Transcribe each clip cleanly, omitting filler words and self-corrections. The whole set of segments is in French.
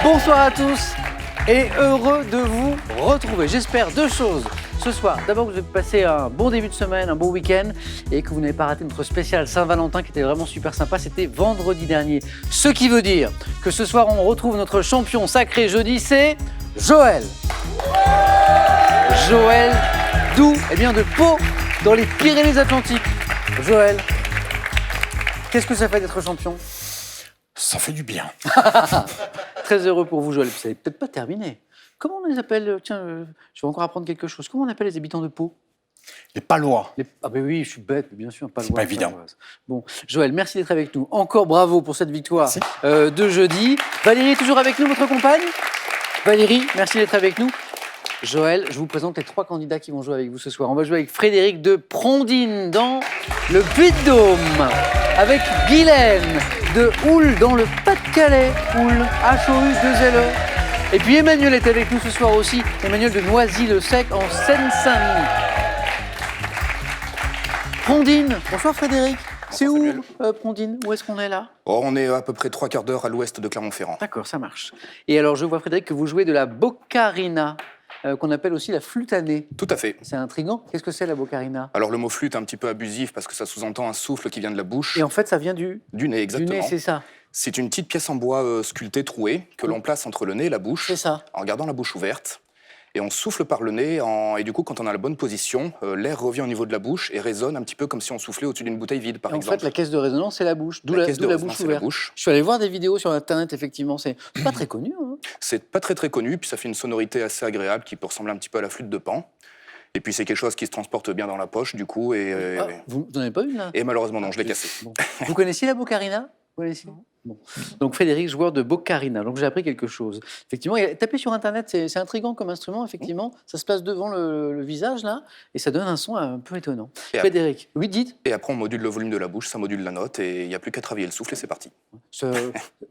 Bonsoir à tous et heureux de vous retrouver. J'espère deux choses ce soir. D'abord, vous avez passé un bon début de semaine, un bon week-end et que vous n'avez pas raté notre spécial Saint-Valentin qui était vraiment super sympa. C'était vendredi dernier. Ce qui veut dire que ce soir, on retrouve notre champion sacré jeudi, c'est Joël. Joël, d'où? Eh bien, de Pau, dans les Pyrénées-Atlantiques. Joël, qu'est-ce que ça fait d'être champion? Ça fait du bien. Très heureux pour vous, Joël. Vous savez peut-être pas terminé. Comment on les appelle? Tiens, je vais encore apprendre quelque chose. Comment on appelle les habitants de Pau? Les Palois. Ah ben oui, je suis bête, bien sûr, pas C'est pas évident. Bon, Joël, merci d'être avec nous. Encore bravo pour cette victoire de jeudi. Valérie est toujours avec nous, votre compagne? Valérie, merci d'être avec nous. Joël, je vous présente les trois candidats qui vont jouer avec vous ce soir. On va jouer avec Frédéric de Prondine dans le Puy-de-Dôme, avec Guylaine de Houle dans le Pas-de-Calais, Houle, H-O-U-2-L-E. Et puis Emmanuel est avec nous ce soir aussi, Emmanuel de Noisy-le-Sec en Seine-Saint-Denis. Prondine, bonsoir Frédéric. C'est où Prondine? Où est-ce qu'on est là? On est à peu près 3/4 d'heure à l'ouest de Clermont-Ferrand. D'accord, ça marche. Et alors je vois Frédéric que vous jouez de la boccarina, qu'on appelle aussi la flûte à nez. Tout à fait. C'est intriguant. Qu'est-ce que c'est la boccarina? Alors le mot flûte est un petit peu abusif parce que ça sous-entend un souffle qui vient de la bouche. Et en fait, ça vient du nez, exactement. nez, c'est ça. C'est une petite pièce en bois sculptée, trouée, que l'on place entre le nez et la bouche, C'est ça. en gardant la bouche ouverte. Et on souffle par le nez, et du coup, quand on a la bonne position, l'air revient au niveau de la bouche et résonne un petit peu comme si on soufflait au-dessus d'une bouteille vide, par En exemple. fait, la caisse de résonance, c'est la bouche, d'où La la, caisse d'où de la résonance, bouche c'est la ouverte. bouche. Je suis allé voir des vidéos sur Internet, effectivement, c'est pas très connu. Hein. C'est pas très très connu, puis ça fait une sonorité assez agréable qui peut ressembler un petit peu à la flûte de Pan. Et puis c'est quelque chose qui se transporte bien dans la poche, du coup. Vous n'en avez pas une, là? Et malheureusement, non, je l'ai cassé. Bon. Vous connaissiez la boccarina? Vous connaissiez? Bon. Donc Frédéric, joueur de boccarina. Donc j'ai appris quelque chose. Effectivement, tapez sur Internet, c'est intriguant comme instrument, effectivement. Ça se place devant le visage, là, et ça donne un son un peu étonnant. Et Frédéric, oui, dites? Et après, on module le volume de la bouche, ça module la note, et il n'y a plus qu'à travailler le souffle, et c'est parti.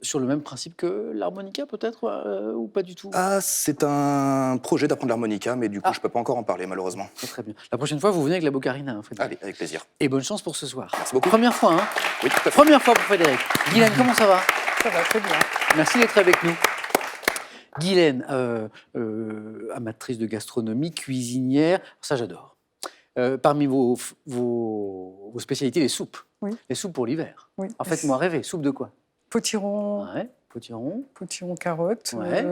Sur le même principe que l'harmonica, peut-être, ou pas du tout? Ah, c'est un projet d'apprendre l'harmonica, mais du coup, je peux pas encore en parler, malheureusement. Très bien. La prochaine fois, vous venez avec la boccarina, hein, Frédéric. Allez, avec plaisir. Et bonne chance pour ce soir. Merci beaucoup. Première fois, hein? Oui, tout à fait. Première fois pour Frédéric. Guylaine, comment ça va? Ça va très bien. Merci d'être avec nous. Guylaine, amatrice de gastronomie, cuisinière, ça j'adore. Parmi vos spécialités, les soupes. Oui. Les soupes pour l'hiver. Oui. En fait, moi rêver, soupe de quoi? Potiron, Ouais, potiron. potiron carottes, Ouais.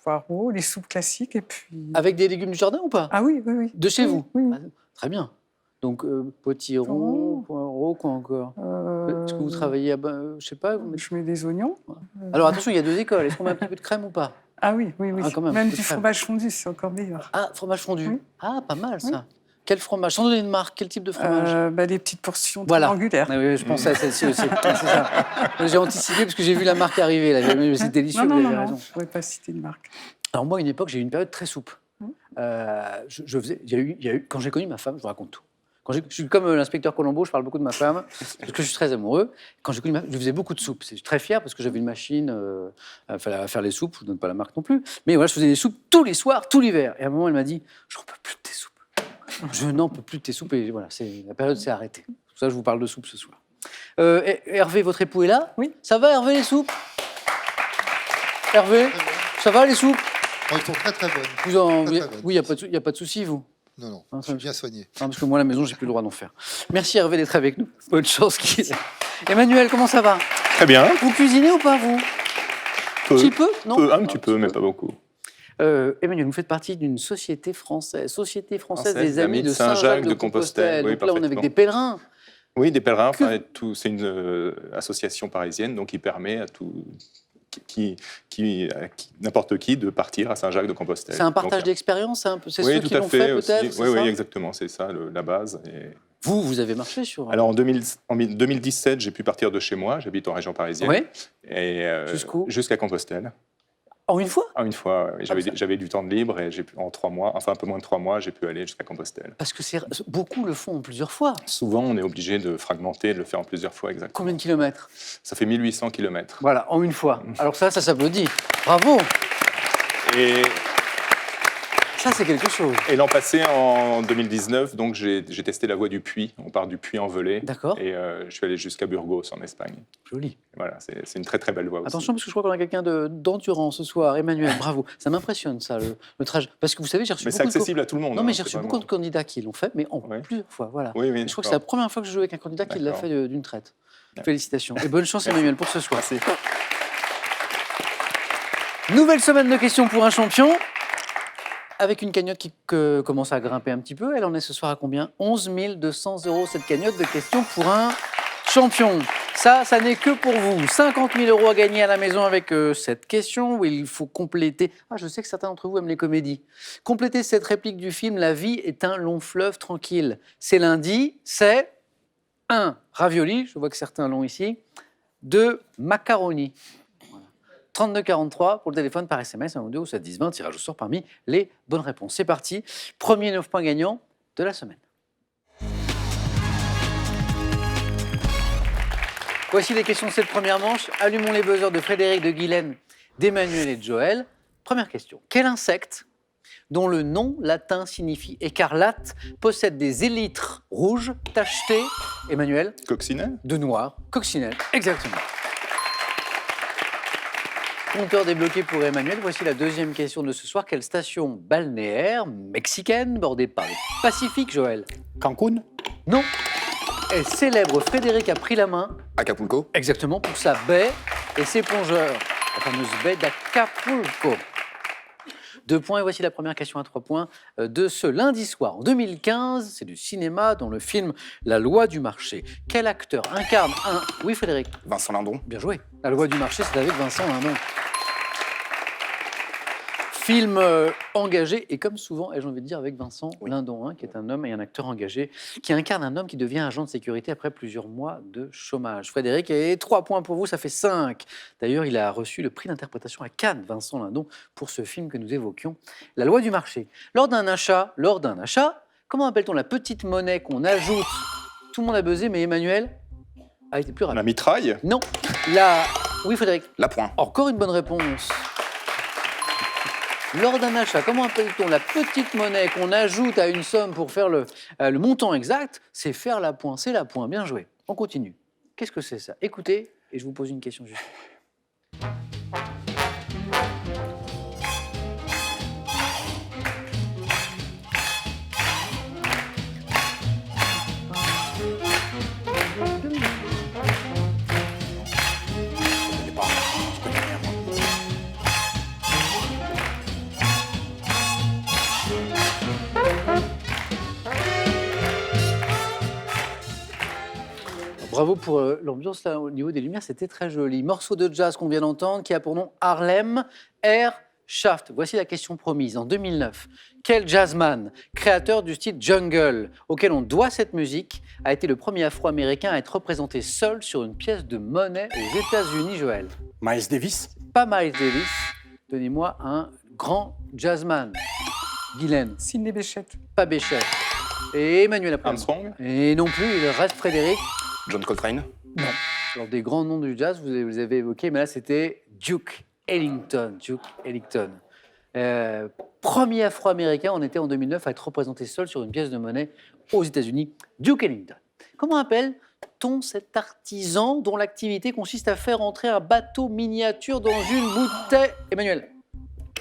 poireaux, les soupes classiques et puis... Avec des légumes du jardin ou pas? Ah oui, oui, oui. De chez Oui, vous? Oui, oui. Ah, très bien. Donc, potiron, poireaux, quoi encore? Est-ce que vous travaillez je sais pas. Je mets des oignons. Alors attention, il y a deux écoles. Est-ce qu'on met un petit peu de crème ou pas? Ah oui, oui, oui. Ah, quand même, Même de du crème. fromage fondu, c'est encore meilleur. Ah, fromage fondu. Oui. Ah, pas mal ça. Oui. Quel fromage? Sans donner de marque, quel type de fromage? Des petites portions Voilà. triangulaires. Ah oui, je pensais à celle-ci aussi. C'est ça. J'ai anticipé parce que j'ai vu la marque arriver. Là. Mais c'est délicieux, Non, vous non, avez non, raison. non, je ne pourrais pas citer une marque. Alors moi, à une époque, j'ai eu une période très soupe. Il y a eu, quand j'ai connu ma femme, je vous raconte tout. Je suis comme l'inspecteur Colombo, je parle beaucoup de ma femme, parce que je suis très amoureux. Quand j'ai connu ma femme, je faisais beaucoup de soupes. Je suis très fier parce que j'avais une machine à faire les soupes, je ne donne pas la marque non plus. Mais voilà, je faisais des soupes tous les soirs, tout l'hiver. Et à un moment, elle m'a dit, j'en peux plus de tes soupes. Je n'en peux plus de tes soupes. Et voilà, la période s'est arrêtée. C'est pour ça que je vous parle de soupe ce soir. Hervé, votre époux est là? Oui. Ça va, Hervé, les soupes? Hervé, ça va, les soupes? Oh, ils sont très très bonnes. Oui, bonnes. il n'y a pas de souci, vous? Non, non, Ah, je suis bien soigné. Non, parce que moi, à la maison, j'ai plus le droit d'en faire. Merci Hervé d'être avec nous. Bonne chance qu'il est. Emmanuel, comment ça va? Très bien. Vous cuisinez ou pas, vous? Peu. Un petit peu? Non. Un petit peu, mais pas beaucoup. Emmanuel, vous faites partie d'une société française des Amis de Saint-Jacques Saint-Jacques de de Compostelle. Compostelle. Oui, Donc là, on est avec parfaitement. des pèlerins. Oui, des pèlerins. C'est une association parisienne donc qui permet à n'importe qui de partir à Saint-Jacques de Compostelle. C'est un partage Donc, d'expérience, c'est oui, ceux tout qui à l'ont fait. fait, Aussi. peut-être? Oui, oui, exactement, c'est ça la base. Et... Vous avez marché sur... Alors en 2017, j'ai pu partir de chez moi. J'habite en région parisienne. Oui. Et Jusqu'où? jusqu'à Compostelle. En une fois? En une fois, oui. ça. J'avais du temps de libre et en 3 mois, enfin un peu moins de 3 mois, j'ai pu aller jusqu'à Compostelle. Parce que beaucoup le font en plusieurs fois. Souvent, on est obligé de fragmenter, de le faire en plusieurs fois, exactement. Combien de kilomètres? Ça fait 1800 km. Voilà, en une fois. Alors ça s'applaudit. Bravo! Et Ça, c'est quelque chose. Et l'an passé, en 2019, donc j'ai testé la voie du Puy. On part du Puy en Velay. D'accord. Et je suis allé jusqu'à Burgos, en Espagne. Joli. Voilà, c'est une très très belle voie aussi. Attention, parce que je crois qu'on a quelqu'un d'endurant ce soir. Emmanuel, bravo. Ça m'impressionne, ça, le trajet. Parce que vous savez, j'ai reçu Mais c'est accessible à tout le monde. Non, mais hein, j'ai c'est reçu vraiment- beaucoup de candidats qui l'ont fait, mais en Ouais. plusieurs fois, voilà. Oui, oui. Je crois que c'est la première fois que je joue avec un candidat qui l'a D'accord. fait d'une traite. Bien. Félicitations. Et bonne chance, Merci. Emmanuel, pour ce soir. Merci. Nouvelle semaine de questions pour un champion. Avec une cagnotte qui commence à grimper un petit peu. Elle en est ce soir à combien? 11 200 €, cette cagnotte de questions pour un champion. Ça n'est que pour vous. 50 000 € à gagner à la maison avec cette question où il faut compléter. Ah, je sais que certains d'entre vous aiment les comédies. Compléter cette réplique du film La vie est un long fleuve tranquille. C'est lundi, c'est 1. Ravioli, je vois que certains l'ont ici. 2. Macaroni. 3243 pour le téléphone par SMS, 1 ou 2 ou 7 10 20, tirage au sort parmi les bonnes réponses. C'est parti, premier 9 points gagnant de la semaine. Voici les questions de cette première manche. Allumons les buzzers de Frédéric, de Guylaine, d'Emmanuel et de Joël. Première question. Quel insecte, dont le nom latin signifie écarlate, possède des élytres rouges tachetés, Emmanuel, Coccinelle? de noir, coccinelle, exactement. Compteur débloqué pour Emmanuel. Voici la deuxième question de ce soir. Quelle station balnéaire mexicaine bordée par le Pacifique, Joël? Cancun, Non. Et célèbre Frédéric a pris la main, Acapulco, exactement, pour sa baie et ses plongeurs. La fameuse baie d'Acapulco. 2 points, et voici la première question à 3 points de ce lundi soir. En 2015, c'est du cinéma dans le film La loi du marché. Quel acteur incarne un... Oui, Frédéric? Vincent Lindon, Bien joué. La loi du marché, c'est avec Vincent Lindon. Film engagé, et comme souvent, ai-je envie de dire, avec Vincent Lindon, hein, qui est un homme et un acteur engagé, qui incarne un homme qui devient agent de sécurité après plusieurs mois de chômage. Frédéric, et 3 points pour vous, ça fait 5. D'ailleurs, il a reçu le prix d'interprétation à Cannes, Vincent Lindon, pour ce film que nous évoquions, La loi du marché. Lors d'un achat, comment appelle-t-on la petite monnaie qu'on ajoute? Tout le monde a buzzé, mais Emmanuel a été plus rapide. La mitraille? Non, oui, Frédéric. Lapointe, Encore une bonne réponse. Lors d'un achat, comment appelle-t-on la petite monnaie qu'on ajoute à une somme pour faire le montant exact? C'est faire la pointe, c'est la pointe. Bien joué. On continue. Qu'est-ce que c'est ça? Écoutez, et je vous pose une question juste. Bravo pour l'ambiance là, au niveau des lumières, c'était très joli. Morceau de jazz qu'on vient d'entendre qui a pour nom Harlem Air Shaft. Voici la question promise. En 2009, quel jazzman, créateur du style jungle, auquel on doit cette musique, a été le premier Afro-Américain à être représenté seul sur une pièce de monnaie aux États-Unis, Joël? Miles Davis. Pas Miles Davis. Donnez-moi un grand jazzman. Guylaine, Sidney Bechet. pas Béchet. Et Emmanuel après. Armstrong? Et non plus, il reste Frédéric. John Coltrane, Alors, des grands noms du jazz, vous les avez évoqués, mais là, c'était Duke Ellington. Duke Ellington. Premier Afro-Américain, on était en 2009 à être représenté seul sur une pièce de monnaie aux États-Unis. Duke Ellington. Comment appelle-t-on cet artisan dont l'activité consiste à faire entrer un bateau miniature dans une bouteille? Emmanuel?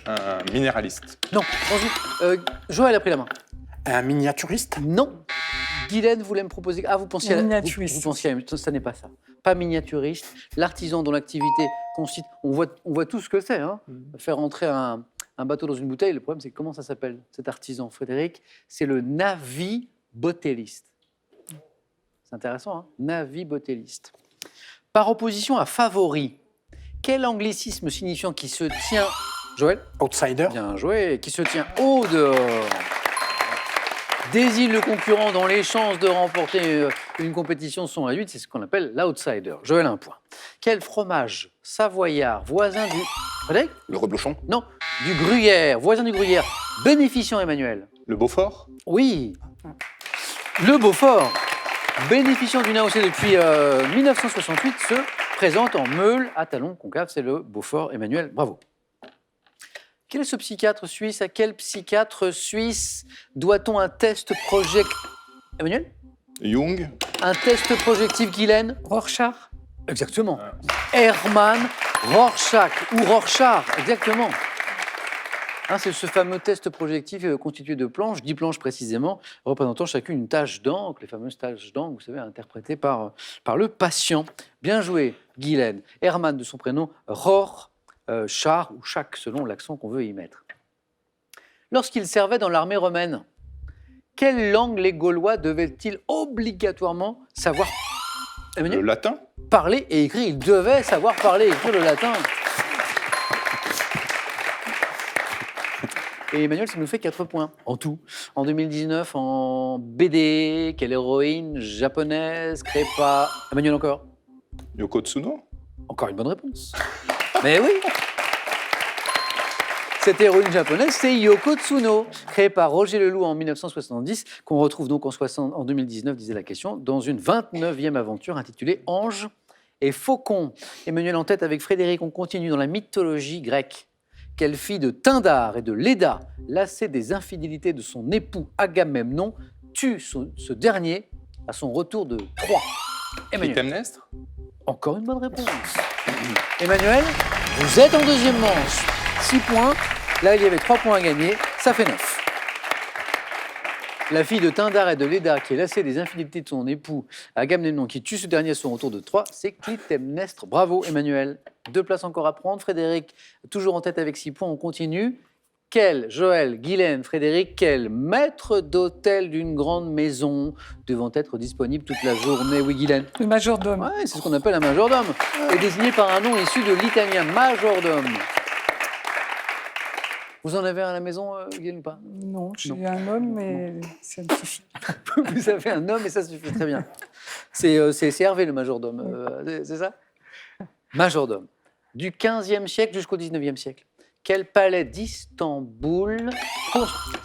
Un minéraliste. Non. Joël a pris la main. Un miniaturiste. Non. Guylaine voulait me proposer... Ah, vous pensiez à... Miniaturiste. Vous pensiez à... Ça n'est pas ça. Pas miniaturiste. L'artisan dont l'activité consiste... On voit tout ce que c'est, hein. Faire entrer un bateau dans une bouteille. Le problème, c'est comment ça s'appelle, cet artisan, Frédéric? C'est le navibotelliste. C'est intéressant, hein? Navibotelliste. Par opposition à favori, quel anglicisme signifiant qui se tient... Joël? Outsider. Bien joué. Qui se tient au dehors désigne le concurrent dont les chances de remporter une compétition sont réduites, c'est ce qu'on appelle l'outsider. Joël a un point. Quel fromage savoyard, voisin du... Frédéric? le reblochon, Non, du gruyère, voisin du gruyère, bénéficiant, Emmanuel? Le Beaufort? Oui. Le Beaufort, bénéficiant d'une AOC depuis 1968, se présente en meule à talons concaves. C'est le Beaufort, Emmanuel. Bravo. Quel est ce psychiatre suisse? À quel psychiatre suisse doit-on un test projectif? Emmanuel? Jung, Un test projectif, Guylaine? Rorschach. Exactement. Hermann Rorschach, ou Rorschach, exactement. Hein, c'est ce fameux test projectif constitué de planches, 10 planches précisément, représentant chacune une tache d'encre, les fameuses taches d'encre, vous savez, interprétées par le patient. Bien joué, Guylaine. Hermann, de son prénom, Rorschach, ou Chach, selon l'accent qu'on veut y mettre. Lorsqu'il servait dans l'armée romaine, quelle langue les Gaulois devaient-ils obligatoirement savoir le latin. parler et écrire? Ils devaient savoir parler et écrire le latin. Et Emmanuel, ça nous fait 4 points en tout. En 2019, en BD, quelle héroïne japonaise créée par... Emmanuel encore? Yoko Tsuno. Encore une bonne réponse. Mais oui. Cette héroïne japonaise, c'est Yoko Tsuno, créée par Roger Leloup en 1970, qu'on retrouve donc en 2019, disait la question, dans une 29e aventure intitulée Ange et Faucon. Emmanuel en tête avec Frédéric, on continue dans la mythologie grecque. Quelle fille de Tyndare et de Léda, lassée des infidélités de son époux Agamemnon, tue ce dernier à son retour de Troie? Emmanuel. Clytemnestre. Encore une bonne réponse. Emmanuel, vous êtes en deuxième manche. 6 points. Là, il y avait 3 points à gagner. Ça fait 9. La fille de Tyndare et de Léda, qui est lassée des infidélités de son époux Agamemnon, qui tue ce dernier à son retour de Troie, c'est Clytemnestre. Bravo, Emmanuel. 2 places encore à prendre. Frédéric, toujours en tête avec 6 points. On continue. Quel, Joël, Guylaine, Frédéric, quel maître d'hôtel d'une grande maison devant être disponible toute la journée? Oui, Guylaine. Le majordome. Ouais, c'est ce qu'on appelle un majordome. Et désigné par un nom issu de l'italien majordome. Vous en avez un à la maison, Guylaine, ou pas? Non, j'ai un homme, mais ça me suffit. Vous avez un homme et ça suffit très bien. C'est Hervé, le majordome, c'est ça? Majordome. Du 15e siècle jusqu'au 19e siècle. Quel palais d'Istanbul?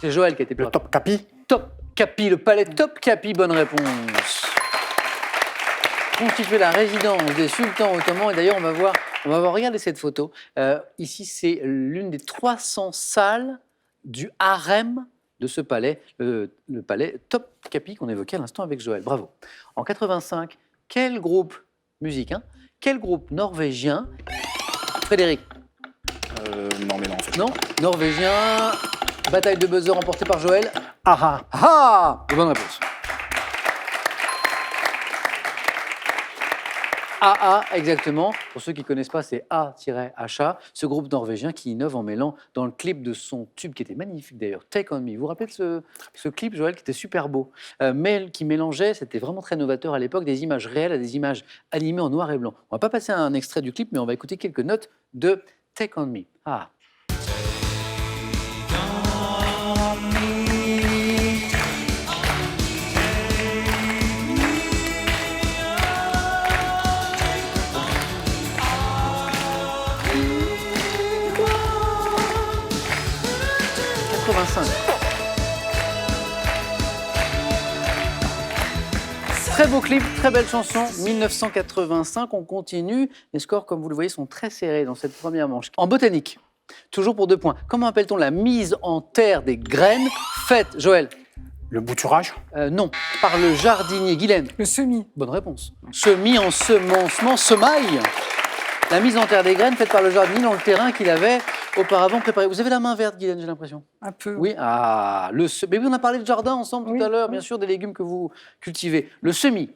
C'est Joël qui a été plus Le Topkapi. Topkapi, le palais Topkapi, bonne réponse. Constituait la résidence des sultans ottomans. Et d'ailleurs, on va voir, regardez cette photo. Ici, c'est l'une des 300 salles du harem de ce palais, le palais Topkapi qu'on évoquait à l'instant avec Joël. Bravo. En 85, quel groupe quel groupe norvégien? Frédéric? Non, mais non, en fait. Non? Norvégien, bataille de buzzer remportée par Joël. Aha. Ah! Bonne réponse. AA, exactement. Pour ceux qui ne connaissent pas, c'est A-HA, ce groupe norvégien qui innove en mêlant dans le clip de son tube, qui était magnifique d'ailleurs, Take On Me. Vous vous rappelez de ce clip, Joël, qui était super beau, mais qui mélangeait, c'était vraiment très novateur à l'époque, des images réelles à des images animées en noir et blanc. On ne va pas passer un extrait du clip, mais on va écouter quelques notes de Take On Me. Ah. Très beau clip, très belle chanson, 1985, on continue. Les scores, comme vous le voyez, sont très serrés dans cette première manche. En botanique, toujours pour 2 points, comment appelle-t-on la mise en terre des graines faites, Joël? Le bouturage. Non, par le jardinier. Guylaine? Le semis. Bonne réponse. Semis, ensemencement, semaille. La mise en terre des graines faite par le jardinier dans le terrain qu'il avait auparavant préparé. Vous avez la main verte, Guylaine, j'ai l'impression. Un peu. Oui, mais oui, on a parlé de jardin ensemble tout à l'heure, bien sûr, des légumes que vous cultivez. Le semis.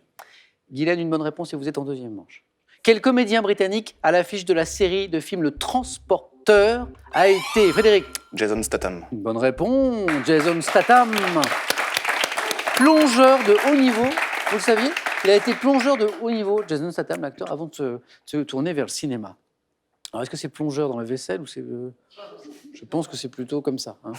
Guylaine, une bonne réponse et vous êtes en deuxième manche. Quel comédien britannique à l'affiche de la série de films Le Transporteur a été? Frédéric? Jason Statham. Une bonne réponse, Jason Statham. Plongeur de haut niveau, vous le saviez? Il a été plongeur de haut niveau, Jason Statham, l'acteur, avant de se tourner vers le cinéma. Alors, est-ce que c'est plongeur dans la vaisselle ou c'est... Je pense que c'est plutôt comme ça. Hein.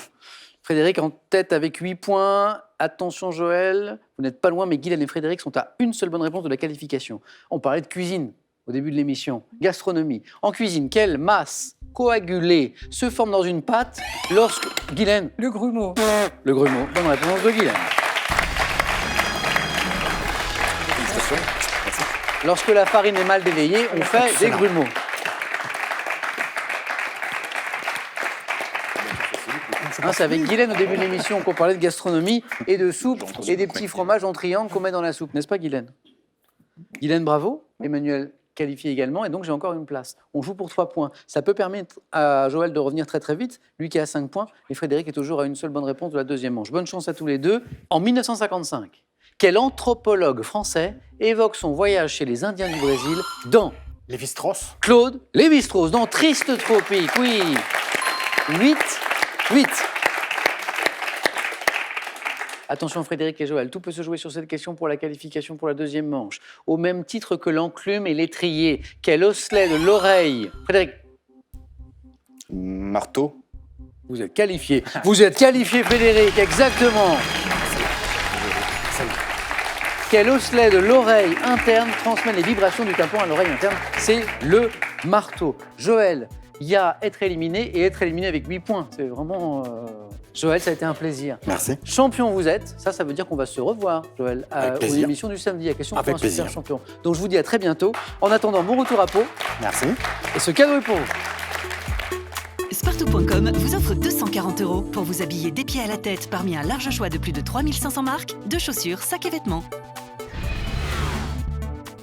Frédéric en tête avec 8 points. Attention, Joël, vous n'êtes pas loin, mais Guylaine et Frédéric sont à une seule bonne réponse de la qualification. On parlait de cuisine au début de l'émission. Gastronomie. En cuisine, quelle masse coagulée se forme dans une pâte lorsque... Guylaine? Le grumeau. Le grumeau. Bonne réponse de Guylaine. Lorsque la farine est mal délayée, on fait des grumeaux. Hein, c'est avec Guylaine au début de l'émission qu'on parlait de gastronomie et de soupe et des petits fromages en triangle qu'on met dans la soupe, n'est-ce pas Guylaine? Guylaine, bravo. Emmanuel qualifié également et donc j'ai encore une place. On joue pour 3 points. Ça peut permettre à Joël de revenir très très vite, lui qui a 5 points, et Frédéric est toujours à une seule bonne réponse de la deuxième manche. Bonne chance à tous les deux. En 1955, quel anthropologue français évoque son voyage chez les Indiens du Brésil dans Lévi-Strauss. Claude Lévi-Strauss, dans Triste Tropique, oui. 8. Attention Frédéric et Joël, tout peut se jouer sur cette question pour la qualification pour la deuxième manche. Au même titre que l'enclume et l'étrier, quel osselet de l'oreille? Frédéric, Marteau. vous êtes qualifié. Vous êtes qualifié Frédéric, exactement. Quel osselet de l'oreille interne transmet les vibrations du tympan à l'oreille interne? C'est le marteau. Joël, il y a être éliminé et être éliminé avec 8 points. C'est vraiment... Joël, ça a été un plaisir. Merci. Champion vous êtes, ça veut dire qu'on va se revoir, Joël, Avec aux plaisir. émissions du samedi, à question Avec pour un super plaisir. champion. Donc je vous dis à très bientôt. En attendant, bon retour à Pau. Merci. Et ce cadeau est pour vous. Spartoo.com vous offre 240 € pour vous habiller des pieds à la tête parmi un large choix de plus de 3500 marques, de chaussures, sacs et vêtements.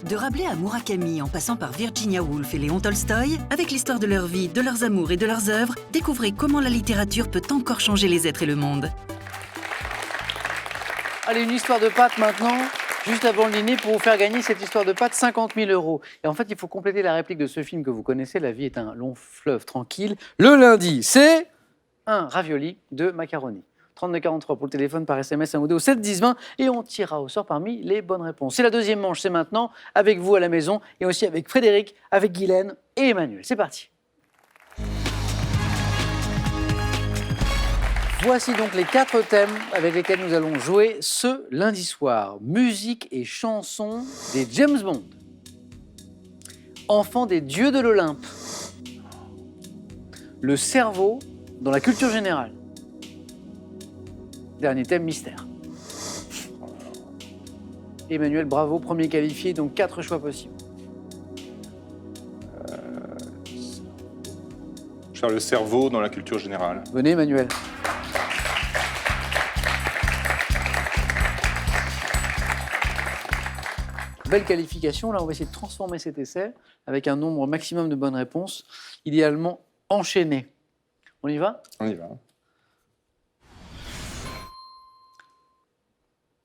De Rabelais à Murakami, en passant par Virginia Woolf et Léon Tolstoï, avec l'histoire de leur vie, de leurs amours et de leurs œuvres, découvrez comment la littérature peut encore changer les êtres et le monde. Allez, une histoire de pâtes maintenant, juste avant le dîner, pour vous faire gagner cette histoire de pâtes, 50 000 €. Et en fait, il faut compléter la réplique de ce film que vous connaissez, La vie est un long fleuve tranquille. Le lundi, c'est un ravioli de macaroni. 3243 pour le téléphone, par SMS, un ou deux au 7 10 20 et on tirera au sort parmi les bonnes réponses. C'est la deuxième manche, c'est maintenant, avec vous à la maison et aussi avec Frédéric, avec Guylaine et Emmanuel. C'est parti. Voici donc les 4 thèmes avec lesquels nous allons jouer ce lundi soir. Musique et chansons des James Bond. Enfant des dieux de l'Olympe. Le cerveau dans la culture générale. Dernier thème, mystère. Emmanuel, bravo, premier qualifié, donc 4 choix possibles. Faire le cerveau dans la culture générale. Venez, Emmanuel. Belle qualification. Là, on va essayer de transformer cet essai avec un nombre maximum de bonnes réponses, idéalement enchaîné. On y va? On y va.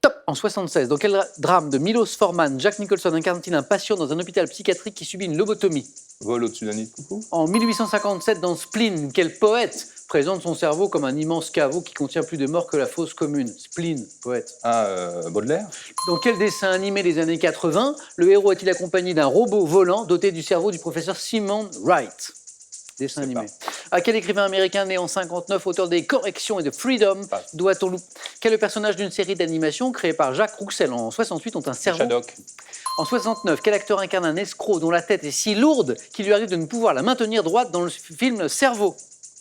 Top. En 76, dans quel drame de Milos Forman, Jack Nicholson incarne-t-il un patient dans un hôpital psychiatrique qui subit une lobotomie? Vol au-dessus d'un nid de coucou. En 1857, dans Spleen, quel poète présente son cerveau comme un immense caveau qui contient plus de morts que la fosse commune? Spleen, poète. Baudelaire. Dans quel dessin animé des années 80, le héros est-il accompagné d'un robot volant doté du cerveau du professeur Simon Wright? Dessin animé. À quel écrivain américain né en 59, auteur des Corrections et de Freedom, doit-on... Quel personnage d'une série d'animation créée par Jacques Rouxel en 68 ont un cerveau... Shadok. En 69, quel acteur incarne un escroc dont la tête est si lourde qu'il lui arrive de ne pouvoir la maintenir droite dans le film Cerveau?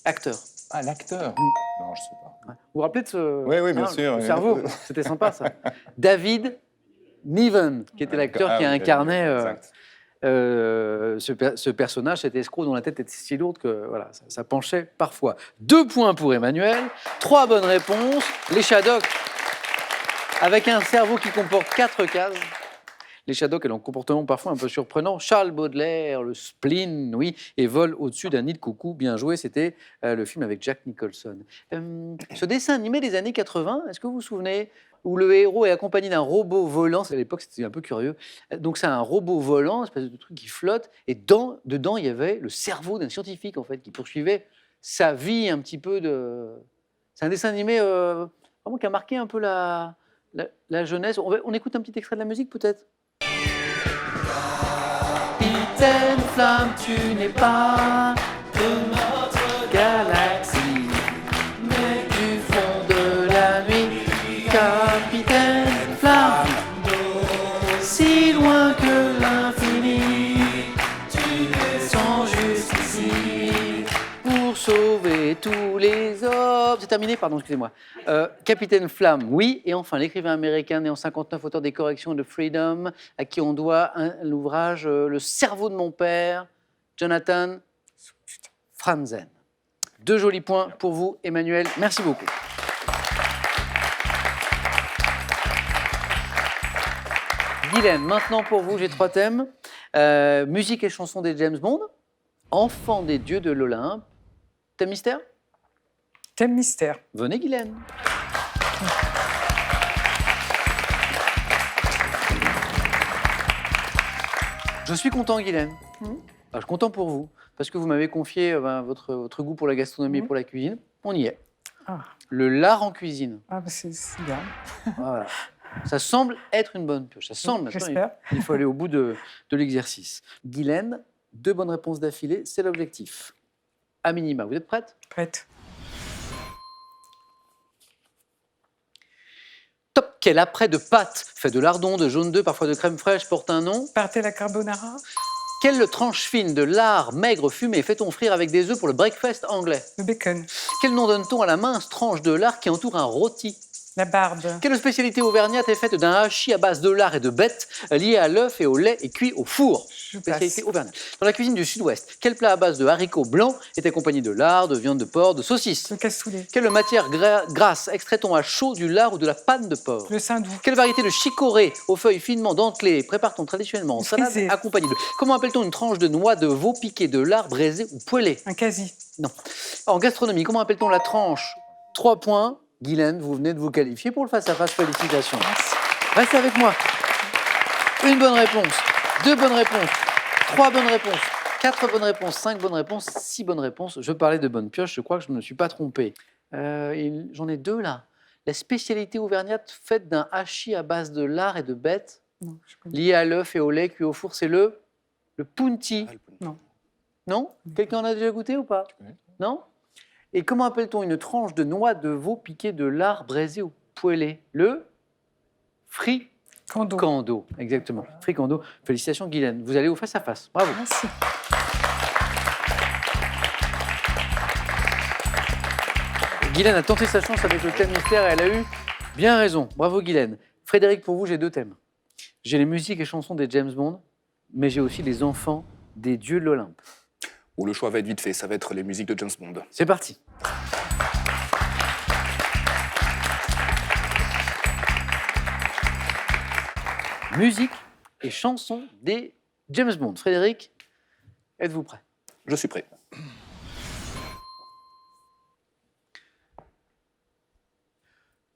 Acteur. Ah, l'acteur. Non, je sais pas. Vous vous rappelez de ce... Oui, bien sûr. Le cerveau, c'était sympa ça. David Niven, qui était l'acteur qui incarnait ce personnage, cet escroc dont la tête était si lourde que voilà, ça penchait parfois. 2 points pour Emmanuel, 3 bonnes réponses. Les Shadok, avec un cerveau qui comporte 4 cases. Les Shadok, elles ont un comportement parfois un peu surprenant. Charles Baudelaire, le spleen, oui, et Vol au-dessus d'un nid de coucou, bien joué, c'était le film avec Jack Nicholson. Ce dessin animé des années 80, est-ce que vous vous souvenez, où le héros est accompagné d'un robot volant, à l'époque c'était un peu curieux, donc c'est un robot volant, une espèce de truc qui flotte, et dedans il y avait le cerveau d'un scientifique en fait, qui poursuivait sa vie un petit peu de... C'est un dessin animé vraiment qui a marqué un peu la jeunesse. On écoute un petit extrait de la musique peut-être? Capitaine Flamme, tu n'es pas de notre galaxie, mais du fond de la nuit. Capitaine Flamme, si loin que l'infini, tu descends juste ici pour sauver tous les hommes. C'est terminé, pardon, excusez-moi. Capitaine Flamme, oui. Et enfin, l'écrivain américain né en 59, auteur des Corrections de Freedom, à qui on doit l'ouvrage Le cerveau de mon père, Jonathan Franzen. 2 jolis points pour vous, Emmanuel. Merci beaucoup. Guylaine, maintenant pour vous, j'ai 3 thèmes. Musique et chansons des James Bond, enfants des dieux de l'Olympe, thème mystère. Thème mystère. Venez, Guylaine. Je suis content, Guylaine. Je suis content pour vous, parce que vous m'avez confié votre goût pour la gastronomie et pour la cuisine. On y est. Ah, Le lard en cuisine. ah bah c'est bien. Voilà. Ça semble être une bonne pioche. Ça semble. J'espère. Il faut aller au bout de l'exercice. Guylaine, 2 bonnes réponses d'affilée, c'est l'objectif. À minima, vous êtes prête? Prête. Top. Quel apprêt de pâte, fait de lardons, de jaune d'œuf, parfois de crème fraîche, porte un nom? Partez la carbonara. Quelle tranche fine de lard maigre fumé fait-on frire avec des œufs pour le breakfast anglais? Le bacon. Quel nom donne-t-on à la mince tranche de lard qui entoure un rôti? La barbe. Quelle spécialité auvergnate est faite d'un hachis à base de lard et de bête lié à l'œuf et au lait et cuit au four? Je passe. Spécialité auvergnate. Dans la cuisine du Sud-Ouest, quel plat à base de haricots blancs est accompagné de lard, de viande de porc, de saucisses? Le cassoulet. Quelle matière grasse extrait-on à chaud du lard ou de la panne de porc? Le saindoux. Quelle variété de chicorée aux feuilles finement dentelées prépare-t-on traditionnellement en salade Frisé. accompagnée de... Comment appelle-t-on une tranche de noix de veau piquée de lard braisé ou poêlé? Un quasi. Non. En gastronomie, comment appelle-t-on la tranche? 3 points. Guylaine, vous venez de vous qualifier pour le face-à-face. Félicitations. Merci. Restez avec moi. 1 bonne réponse, 2 bonnes réponses, 3 bonnes réponses, 4 bonnes réponses, 5 bonnes réponses, 6 bonnes réponses. Je parlais de bonnes pioches, je crois que je ne me suis pas trompé. J'en ai 2 là. La spécialité auvergnate faite d'un hachis à base de lard et de bête, Non, je connais. lié à l'œuf et au lait cuit au four, c'est le punti. Ah, le punti. Non? Quelqu'un en a déjà goûté ou pas? connais. Non? Et comment appelle-t-on une tranche de noix de veau piquée de lard braisé ou poêlé? Le Cando. fricando, exactement. Fricando. Félicitations, Guylaine. Vous allez au face-à-face. Bravo. Merci. Guylaine a tenté sa chance avec le thème mystère et elle a eu bien raison. Bravo, Guylaine. Frédéric, pour vous, j'ai 2 thèmes. J'ai les musiques et chansons des James Bond, mais j'ai aussi les enfants des dieux de l'Olympe. Où le choix va être vite fait, ça va être les musiques de James Bond. C'est parti. Musique et chansons des James Bond. Frédéric, êtes-vous prêt? Je suis prêt.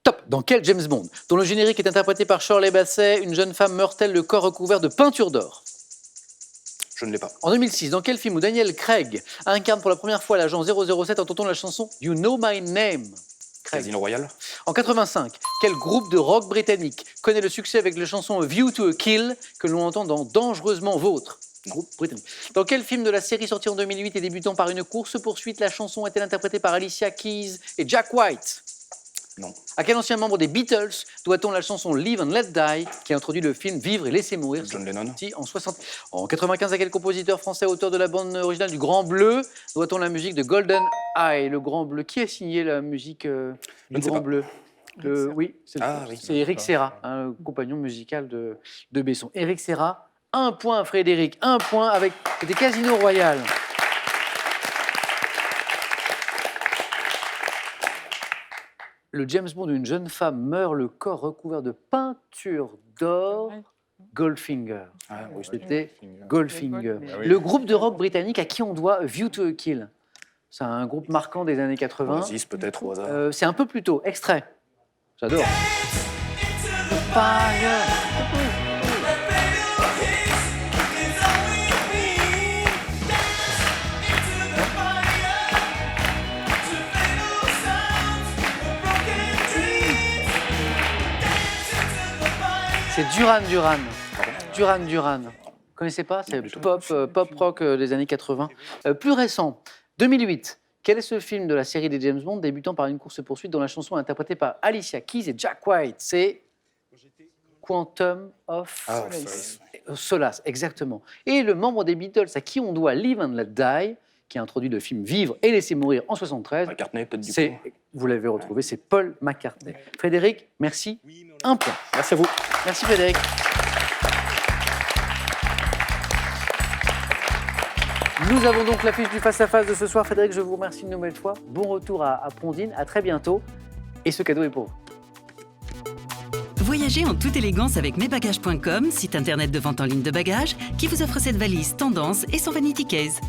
Top. Dans quel James Bond, dont le générique est interprété par Shirley Bassey, une jeune femme meurt-elle le corps recouvert de peinture d'or? Je ne l'ai pas. En 2006, dans quel film où Daniel Craig incarne pour la première fois l'agent 007 entend-on la chanson You Know My Name? Craig. Casino Royale. En 85, quel groupe de rock britannique connaît le succès avec la chanson A View to a Kill que l'on entend dans Dangereusement Vôtre? Groupe britannique. Dans quel film de la série sorti en 2008 et débutant par une course-poursuite, la chanson est-elle interprétée par Alicia Keys et Jack White? Non. À quel ancien membre des Beatles doit-on la chanson Live and Let Die qui a introduit le film Vivre et laisser mourir? John Lennon. En 95, à quel compositeur français, auteur de la bande originale du Grand Bleu, doit-on la musique de Golden Eye? Le Grand Bleu. Qui a signé la musique Je du ne sais Grand pas. Bleu? Oui, c'est Ah, oui. Éric Serra, le compagnon musical de Besson. Éric Serra, 1 point Frédéric, 1 point avec des Casino Royal. Le James Bond d'une jeune femme meurt le corps recouvert de peinture d'or. Goldfinger. Ah, oui, C'était Goldfinger. Ah oui. Le groupe de rock britannique à qui on doit View to a Kill. C'est un groupe marquant des années 80. Oasis peut-être au hasard. C'est un peu plus tôt. Extrait. J'adore. C'est Duran Duran. Duran Duran. Vous connaissez pas? C'est pop rock des années 80. Plus récent, 2008. Quel est ce film de la série des James Bond débutant par une course-poursuite dont la chanson est interprétée par Alicia Keys et Jack White? C'est Quantum of Solace, exactement. Et le membre des Beatles à qui on doit Live and Let Die, qui a introduit le film Vivre et laisser mourir en 73, McCartney peut-être du c'est, coup. vous l'avez retrouvé, c'est Paul McCartney. Frédéric, merci. 1 point. Merci à vous. Merci Frédéric. Nous avons donc l'affiche du face-à-face de ce soir. Frédéric, je vous remercie une nouvelle fois. Bon retour à Pondine. À très bientôt. Et ce cadeau est pour vous. Voyagez en toute élégance avec mesbagages.com, site internet de vente en ligne de bagages, qui vous offre cette valise tendance et son vanity case.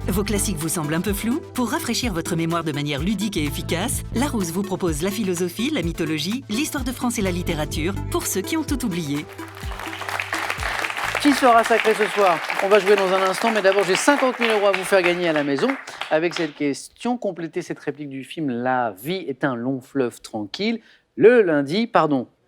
Vos classiques vous semblent un peu flous? Pour rafraîchir votre mémoire de manière ludique et efficace, Larousse vous propose la philosophie, la mythologie, l'histoire de France et la littérature, pour ceux qui ont tout oublié. Qui sera sacré ce soir? On va jouer dans un instant, mais d'abord j'ai 50 000 € à vous faire gagner à la maison. Avec cette question, complétez cette réplique du film « La vie est un long fleuve tranquille ». Le lundi,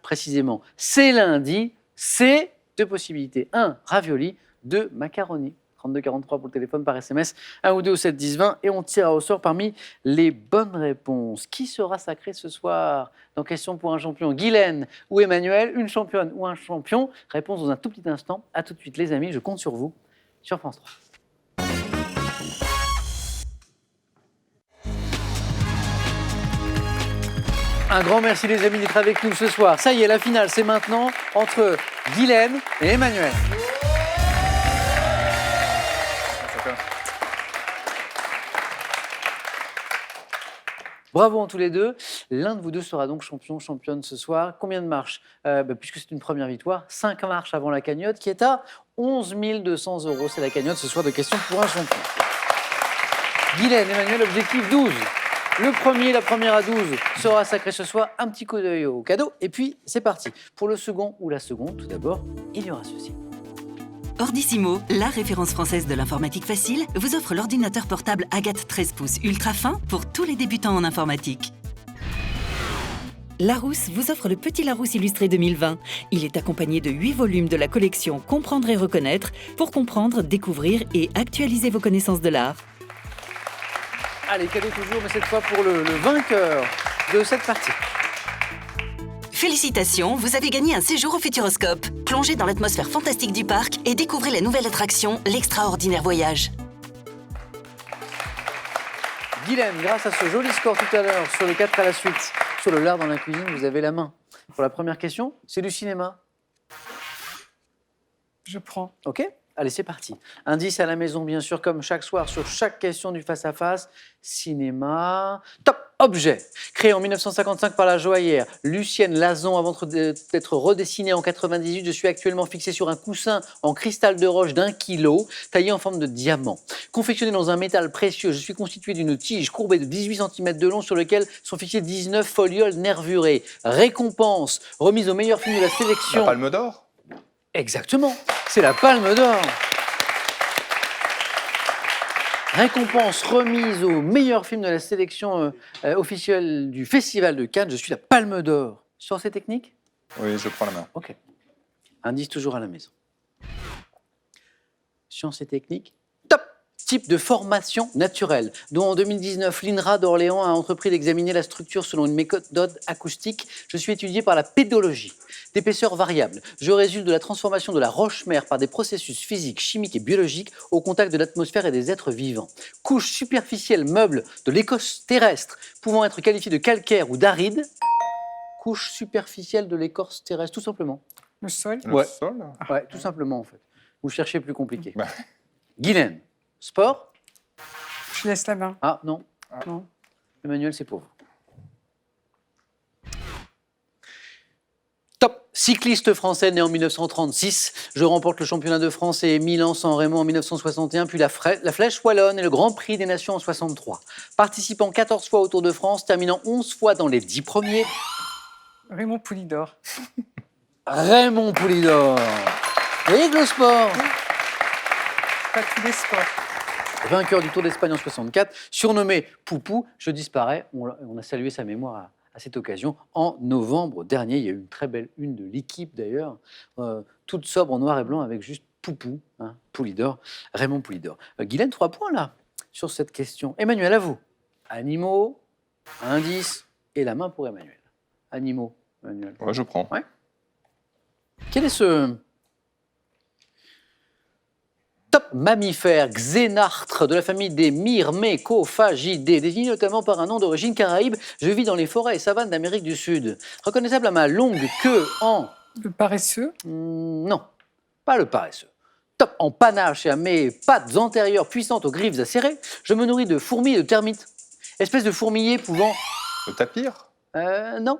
précisément, c'est lundi, c'est deux possibilités. 1, ravioli, 2, macaroni. 3243 pour le téléphone par SMS, 1 ou 2 au 7 10 20 et on tirera au sort parmi les bonnes réponses. Qui sera sacré ce soir? Dans Question pour un champion, Guylaine ou Emmanuel, une championne ou un champion? Réponse dans un tout petit instant. À tout de suite les amis, je compte sur vous sur France 3. Un grand merci les amis d'être avec nous ce soir. Ça y est, la finale, c'est maintenant entre Guylaine et Emmanuel. Bravo en tous les deux. L'un de vous deux sera donc championne ce soir. Combien de marches? Puisque c'est une première victoire, 5 marches avant la cagnotte qui est à 11 200 €. C'est la cagnotte ce soir de Question pour un champion. Guylaine, Emmanuel, objectif 12. Le premier, la première à 12 sera sacré ce soir. Un petit coup d'œil au cadeau. Et puis, c'est parti. Pour le second ou la seconde, tout d'abord, il y aura ceci. Ordissimo, la référence française de l'informatique facile, vous offre l'ordinateur portable Agathe 13 pouces ultra fin pour tous les débutants en informatique. Larousse vous offre le Petit Larousse illustré 2020. Il est accompagné de 8 volumes de la collection Comprendre et reconnaître pour comprendre, découvrir et actualiser vos connaissances de l'art. Allez, cadeau toujours, mais cette fois pour le vainqueur de cette partie. Félicitations, vous avez gagné un séjour au Futuroscope. Plongez dans l'atmosphère fantastique du parc et découvrez la nouvelle attraction, l'extraordinaire voyage. Guylaine, grâce à ce joli score tout à l'heure sur les 4 à la suite, sur le lard dans la cuisine, vous avez la main. Pour la première question, c'est du cinéma. Je prends. Ok? Allez, c'est parti. Indice à la maison, bien sûr, comme chaque soir, sur chaque question du face-à-face. Cinéma. Top! Objet. Créé en 1955 par la joaillière Lucienne Lazon avant d'être redessiné en 98, je suis actuellement fixé sur un coussin en cristal de roche d'1 kg, taillé en forme de diamant. Confectionné dans un métal précieux, je suis constitué d'une tige courbée de 18 cm de long sur lequel sont fixées 19 folioles nervurées. Récompense remise au meilleur film de la sélection. La Palme d'Or? Exactement, c'est la Palme d'Or. Récompense remise au meilleur film de la sélection officielle du Festival de Cannes. Je suis la Palme d'Or. Sur ces techniques? Oui, je prends la main. Ok. Indice toujours à la maison. Sciences et techniques. Top! Type de formation naturelle, dont en 2019, l'INRA d'Orléans a entrepris d'examiner la structure selon une méthode acoustique. Je suis étudié par la pédologie. D'épaisseur variable, je résulte de la transformation de la roche-mère par des processus physiques, chimiques et biologiques au contact de l'atmosphère et des êtres vivants. Couche superficielle meuble de l'écorce terrestre, pouvant être qualifiée de calcaire ou d'aride. Couche superficielle de l'écorce terrestre, tout simplement. Le sol. Le Ouais. sol? Ouais, tout simplement en fait. Vous cherchez plus compliqué. Bah. Guylaine, sport? Je laisse la main. Ah non, Non. Emmanuel, c'est pour vous. Top! Cycliste français né en 1936, je remporte le championnat de France et Milan-San Remo en 1961, puis la Flèche Wallonne et le Grand Prix des Nations en 63. Participant 14 fois au Tour de France, terminant 11 fois dans les 10 premiers. Raymond Poulidor. Raymond Poulidor. Vous voyez que le sport? Pas tous les sports. Vainqueur du Tour d'Espagne en 64, surnommé Poupou, je disparais. On a salué sa mémoire à cette occasion. En novembre dernier, il y a eu une très belle une de l'équipe d'ailleurs, toute sobre en noir et blanc avec juste Poupou, hein, Poulidor, Raymond Poulidor. Guylaine, 3 points là, sur cette question. Emmanuel, à vous. Animaux, indice et la main pour Emmanuel. Animaux, Emmanuel. Ouais, je prends. Ouais. Quel est ce top mammifère xénartre de la famille des Myrmécophagidae, désigné notamment par un nom d'origine caraïbe? Je vis dans les forêts et savanes d'Amérique du Sud. Reconnaissable à ma longue queue en... Le paresseux. Non, pas le paresseux. Top, en panache et à mes pattes antérieures puissantes aux griffes acérées, je me nourris de fourmis et de termites. Espèce de fourmilier pouvant... Le tapir? Non.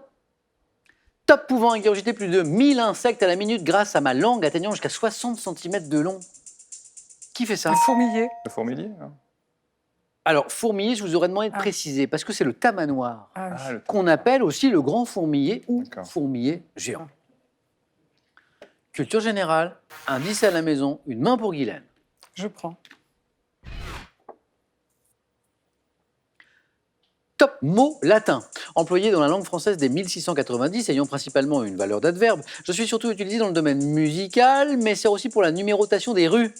Top, pouvant ingurgiter plus de 1000 insectes à la minute grâce à ma langue atteignant jusqu'à 60 cm de long. Qui fait ça? Le fourmilier. Le fourmilier, hein. Alors, fourmilier, je vous aurais demandé de Ah. préciser, parce que c'est le tamanoir, Ah, oui. Ah, le qu'on appelle aussi le grand fourmilier ou D'accord. fourmilier géant. Culture générale, indice à la maison, une main pour Guylaine. Je prends. Top, mot latin. Employé dans la langue française dès 1690, ayant principalement une valeur d'adverbe, je suis surtout utilisé dans le domaine musical, mais sert aussi pour la numérotation des rues.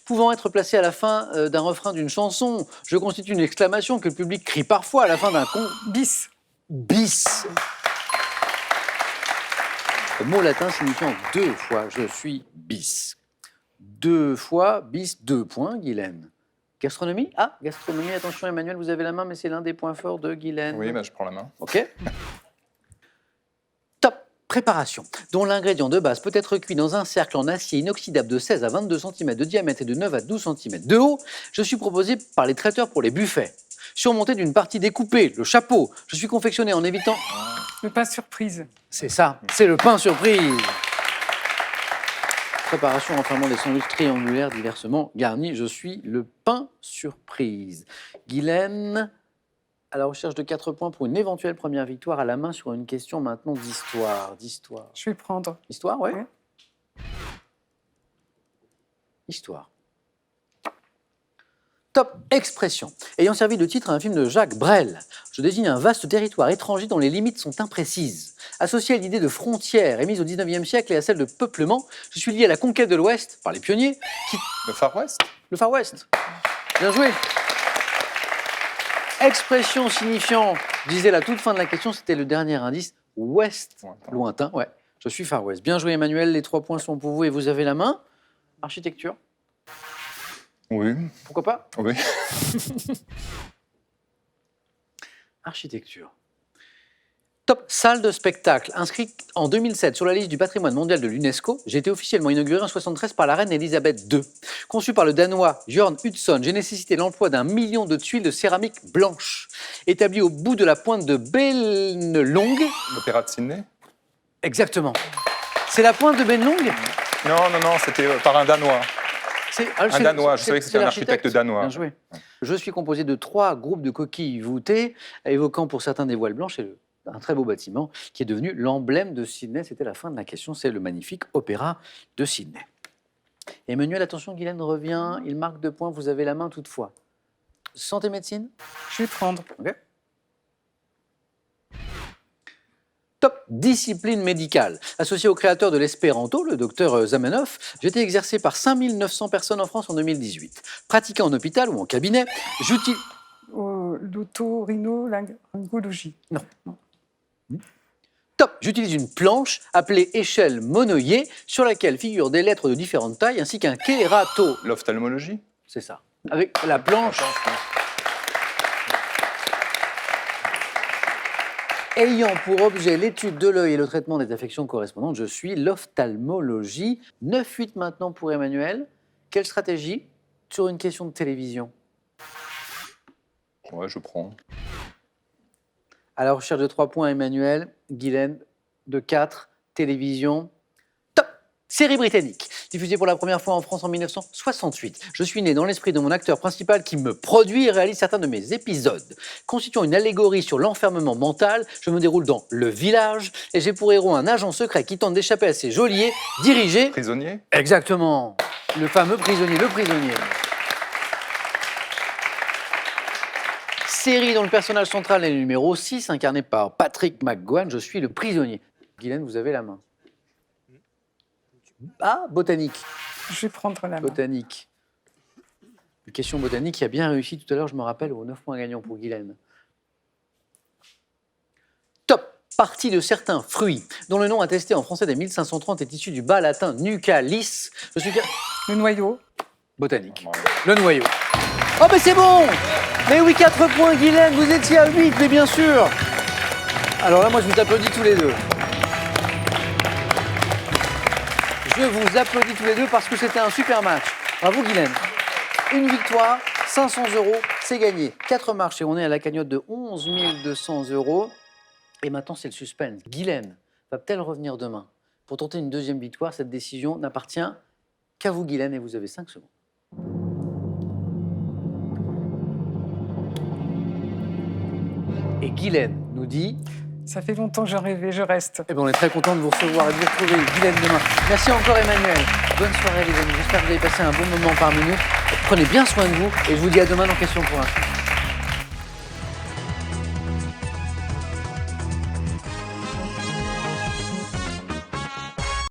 Pouvant être placé à la fin d'un refrain d'une chanson, je constitue une exclamation que le public crie parfois à la fin d'un Bis. bis. Le mot latin signifiant 2 fois je suis bis. 2 fois bis, 2 points, Guylaine. Gastronomie? Ah, gastronomie, attention Emmanuel, vous avez la main, mais c'est l'un des points forts de Guylaine. Oui, bah, je prends la main. Ok. Top. Préparation, dont l'ingrédient de base peut être cuit dans un cercle en acier inoxydable de 16 à 22 cm de diamètre et de 9 à 12 cm de haut, je suis proposé par les traiteurs pour les buffets. Surmonté d'une partie découpée, le chapeau, je suis confectionné en évitant... Le pain surprise. C'est ça, c'est le pain surprise. Préparation renfermant des sandwichs triangulaires diversement garnis, je suis le pain surprise. Guylaine, à la recherche de 4 points pour une éventuelle première victoire à la main sur une question maintenant d'histoire. Je vais prendre. Histoire, ouais. Oui. Histoire. Top, expression. Ayant servi de titre à un film de Jacques Brel, je désigne un vaste territoire étranger dont les limites sont imprécises. Associé à l'idée de frontière émise au 19e siècle et à celle de peuplement, je suis lié à la conquête de l'Ouest par les pionniers, Le Far West? le Far West. Bien joué. Expression signifiant, je disais la toute fin de la question, c'était le dernier indice, ouest, Lointain. lointain, ouais. Je suis Far West. Bien joué Emmanuel, les 3 points sont pour vous et vous avez la main. Architecture, Oui. pourquoi pas? Oui. Architecture. Top, salle de spectacle. Inscrite en 2007 sur la liste du patrimoine mondial de l'UNESCO, j'ai été officiellement inaugurée en 1973 par la reine Elisabeth II. Conçue par le Danois Jørn Utzon, j'ai nécessité l'emploi d'1 million de tuiles de céramique blanche. Établie au bout de la pointe de Bellelong. L'Opéra de Sydney? Exactement. C'est la pointe de Bellelong? Non, c'était par un Danois. Un Danois, je savais que c'était un architecte danois. Bien joué. Je suis composé de 3 groupes de coquilles voûtées, évoquant pour certains des voiles blanches et un très beau bâtiment qui est devenu l'emblème de Sydney. C'était la fin de la question, c'est le magnifique Opéra de Sydney. Emmanuel, attention, Guylaine revient, il marque 2 points, vous avez la main toutefois. Santé médecine? Je vais prendre. Ok. Top, discipline médicale. Associé au créateur de l'espéranto, le docteur Zamenhof, j'ai été exercé par 5900 personnes en France en 2018. Pratiquant en hôpital ou en cabinet, j'utilise... L'otorhinolaryngologie. Top, j'utilise une planche appelée échelle Monnoyer sur laquelle figurent des lettres de différentes tailles ainsi qu'un kérato. L'ophtalmologie? C'est ça. Avec la planche. Ayant pour objet l'étude de l'œil et le traitement des affections correspondantes, je suis l'ophtalmologie. 9-8 maintenant pour Emmanuel. Quelle stratégie sur une question de télévision? Ouais, je prends. À la recherche de 3 points, Emmanuel. Guylaine, de 4. Télévision. Top! Série britannique. Diffusée pour la première fois en France en 1968. Je suis né dans l'esprit de mon acteur principal qui me produit et réalise certains de mes épisodes. Constituant une allégorie sur l'enfermement mental, je me déroule dans le village et j'ai pour héros un agent secret qui tente d'échapper à ses geôliers, dirigé... Prisonnier? Exactement. Le fameux prisonnier, le prisonnier. Série dont le personnage central est le numéro 6, incarné par Patrick McGowan, je suis le prisonnier. Guylaine, vous avez la main. Ah, botanique. Je vais prendre la main. Botanique. Une question botanique qui a bien réussi tout à l'heure, je me rappelle, aux 9 points gagnants pour Guylaine. Top. Partie de certains fruits, dont le nom attesté en français dès 1530 est issu du bas latin nucalis. Je suis... Le noyau. Botanique. Le noyau. Oh, mais c'est bon! Mais oui, 4 points, Guylaine, vous étiez à 8, mais bien sûr! Alors là, moi, je vous applaudis tous les deux. Je vous applaudis tous les deux parce que c'était un super match. Bravo Guylaine. Une victoire, 500 €, c'est gagné. 4 marches et on est à la cagnotte de 11 200 €. Et maintenant, c'est le suspense. Guylaine va-t-elle revenir demain pour tenter une deuxième victoire? Cette décision n'appartient qu'à vous, Guylaine, et vous avez 5 secondes. Et Guylaine nous dit... Ça fait longtemps que j'en rêvais, je reste. Eh bien, on est très content de vous recevoir et de vous retrouver, Guylaine, demain. Merci encore, Emmanuel. Bonne soirée, les amis. J'espère que vous avez passé un bon moment parmi nous. Prenez bien soin de vous et je vous dis à demain dans Question pour un film.